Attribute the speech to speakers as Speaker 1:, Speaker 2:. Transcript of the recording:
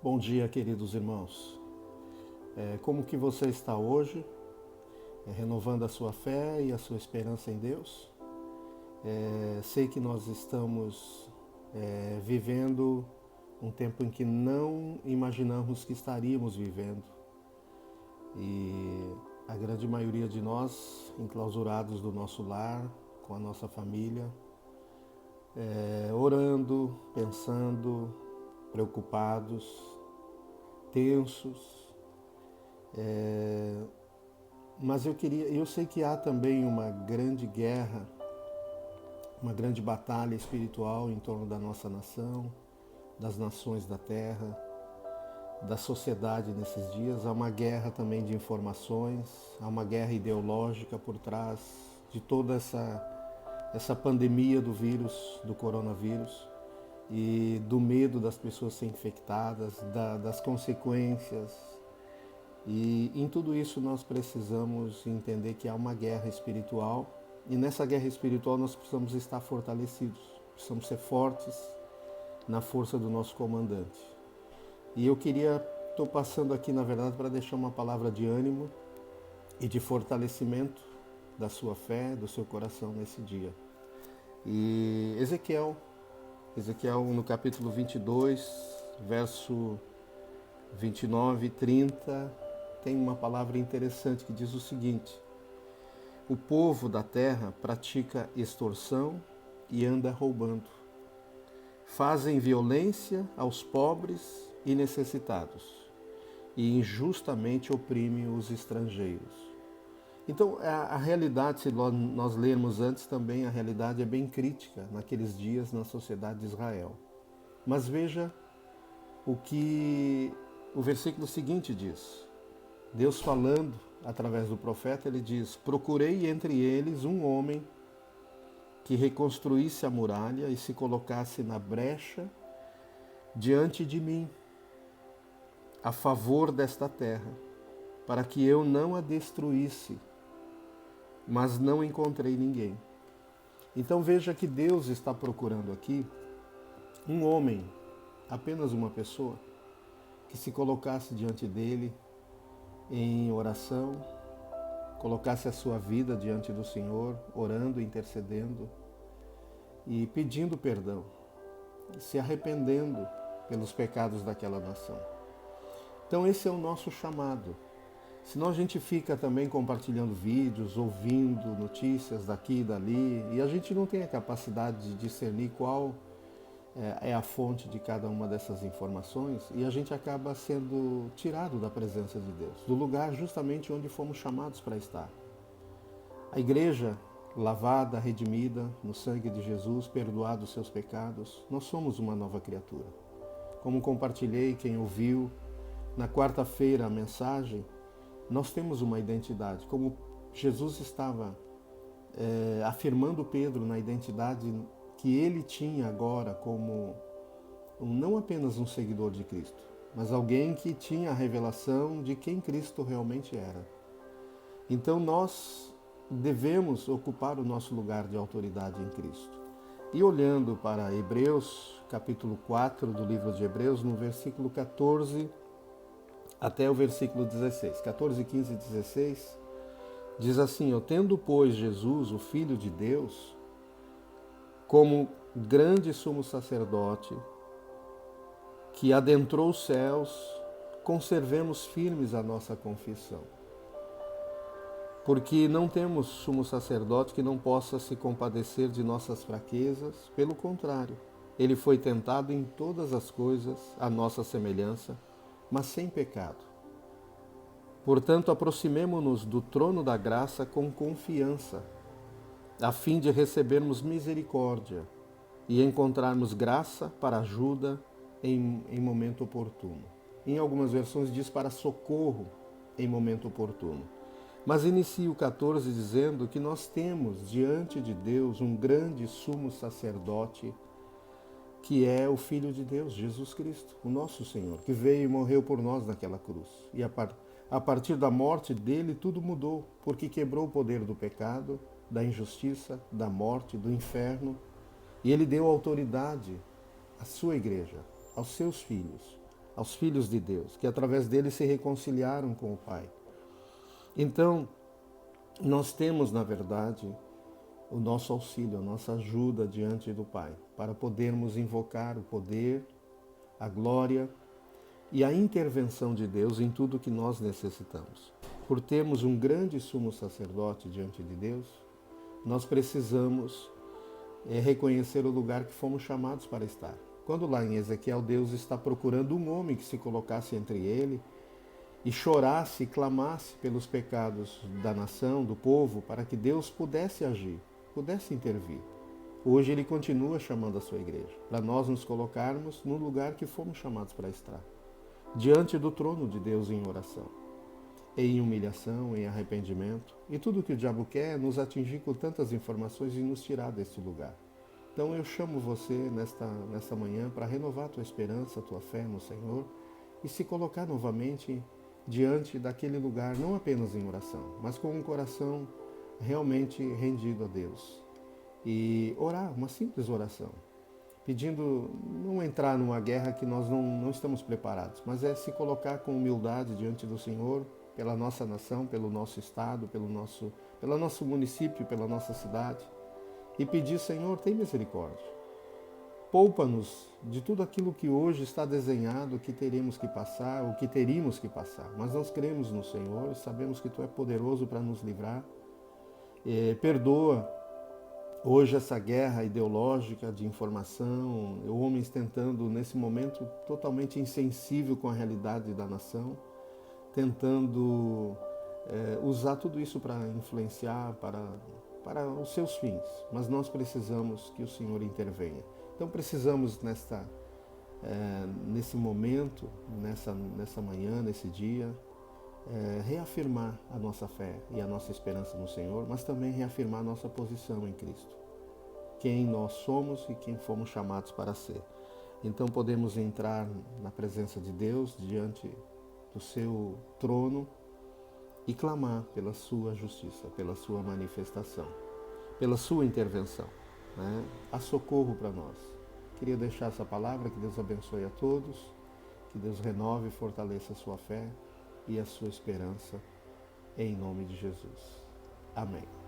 Speaker 1: Bom dia, queridos irmãos. Como que você está hoje? Renovando a sua fé e a sua esperança em Deus? Sei que nós estamos vivendo um tempo em que não imaginamos que estaríamos vivendo. E a grande maioria de nós, enclausurados do nosso lar, com a nossa família, orando, pensando, preocupados, tensos. Mas eu sei que há também uma grande guerra, uma grande batalha espiritual em torno da nossa nação, das nações da terra, da sociedade nesses dias. Há uma guerra também de informações, há uma guerra ideológica por trás de toda essa pandemia do vírus, do coronavírus, e do medo das pessoas serem infectadas, das consequências. E em tudo isso nós precisamos entender que há uma guerra espiritual, e nessa guerra espiritual nós precisamos estar fortalecidos, precisamos ser fortes na força do nosso comandante. E estou passando aqui na verdade para deixar uma palavra de ânimo e de fortalecimento da sua fé, do seu coração nesse dia. E Ezequiel no capítulo 22, verso 29 e 30, tem uma palavra interessante que diz o seguinte: o povo da terra pratica extorsão e anda roubando. Fazem violência aos pobres e necessitados e injustamente oprimem os estrangeiros. Então, a realidade, se nós lermos antes também, a realidade é bem crítica naqueles dias na sociedade de Israel. Mas veja o que o versículo seguinte diz. Deus falando através do profeta, ele diz: procurei entre eles um homem que reconstruísse a muralha e se colocasse na brecha diante de mim, a favor desta terra, para que eu não a destruísse, mas não encontrei ninguém. Então veja que Deus está procurando aqui um homem, apenas uma pessoa, que se colocasse diante dele em oração, colocasse a sua vida diante do Senhor, orando, intercedendo e pedindo perdão, se arrependendo pelos pecados daquela nação. Então esse é o nosso chamado. Senão a gente fica também compartilhando vídeos, ouvindo notícias daqui e dali, e a gente não tem a capacidade de discernir qual é a fonte de cada uma dessas informações, e a gente acaba sendo tirado da presença de Deus, do lugar justamente onde fomos chamados para estar. A igreja, lavada, redimida no sangue de Jesus, perdoados os seus pecados, nós somos uma nova criatura. Como compartilhei, quem ouviu na quarta-feira a mensagem, nós temos uma identidade. Como Jesus estava afirmando Pedro na identidade que ele tinha agora como não apenas um seguidor de Cristo, mas alguém que tinha a revelação de quem Cristo realmente era. Então nós devemos ocupar o nosso lugar de autoridade em Cristo. E olhando para Hebreus, capítulo 4 do livro de Hebreus, no versículo 14 até o versículo 16, 14, 15 e 16, diz assim: tendo, pois, Jesus, o Filho de Deus, como grande sumo sacerdote, que adentrou os céus, conservemos firmes a nossa confissão. Porque não temos sumo sacerdote que não possa se compadecer de nossas fraquezas, pelo contrário, ele foi tentado em todas as coisas, à nossa semelhança, mas sem pecado. Portanto, aproximemo-nos do trono da graça com confiança, a fim de recebermos misericórdia e encontrarmos graça para ajuda em momento oportuno. Em algumas versões diz para socorro em momento oportuno. Mas inicia o 14 dizendo que nós temos diante de Deus um grande sumo sacerdote, que é o Filho de Deus, Jesus Cristo, o nosso Senhor, que veio e morreu por nós naquela cruz. E a partir da morte dele tudo mudou, porque quebrou o poder do pecado, da injustiça, da morte, do inferno, e ele deu autoridade à sua igreja, aos seus filhos, aos filhos de Deus, que através dele se reconciliaram com o Pai. Então, nós temos, na verdade, o nosso auxílio, a nossa ajuda diante do Pai, para podermos invocar o poder, a glória e a intervenção de Deus em tudo que nós necessitamos. Por termos um grande sumo sacerdote diante de Deus, nós precisamos reconhecer o lugar que fomos chamados para estar. Quando lá em Ezequiel Deus está procurando um homem que se colocasse entre ele e chorasse e clamasse pelos pecados da nação, do povo, para que Deus pudesse agir, pudesse intervir. Hoje ele continua chamando a sua igreja, para nós nos colocarmos no lugar que fomos chamados para estar, diante do trono de Deus em oração, em humilhação, em arrependimento. E tudo que o diabo quer é nos atingir com tantas informações e nos tirar desse lugar. Então eu chamo você nesta manhã para renovar a tua esperança, a tua fé no Senhor e se colocar novamente diante daquele lugar, não apenas em oração, mas com um coração realmente rendido a Deus. E orar, uma simples oração, pedindo não entrar numa guerra que nós não estamos preparados, mas é se colocar com humildade diante do Senhor, pela nossa nação, pelo nosso estado, pelo nosso município, pela nossa cidade, e pedir: Senhor, tem misericórdia. Poupa-nos de tudo aquilo que hoje está desenhado, que teremos que passar, ou que teríamos que passar. Mas nós cremos no Senhor e sabemos que Tu é poderoso para nos livrar. Perdoa hoje essa guerra ideológica de informação, homens tentando, nesse momento, totalmente insensível com a realidade da nação, tentando usar tudo isso para influenciar, para os seus fins. Mas nós precisamos que o Senhor intervenha. Então precisamos nesse momento, nessa manhã, nesse dia, reafirmar a nossa fé e a nossa esperança no Senhor, mas também reafirmar a nossa posição em Cristo, quem nós somos e quem fomos chamados para ser. Então podemos entrar na presença de Deus, diante do seu trono, e clamar pela sua justiça, pela sua manifestação, pela sua intervenção. Há socorro para nós. Queria deixar essa palavra, que Deus abençoe a todos, que Deus renove e fortaleça a sua fé e a sua esperança, em nome de Jesus. Amém.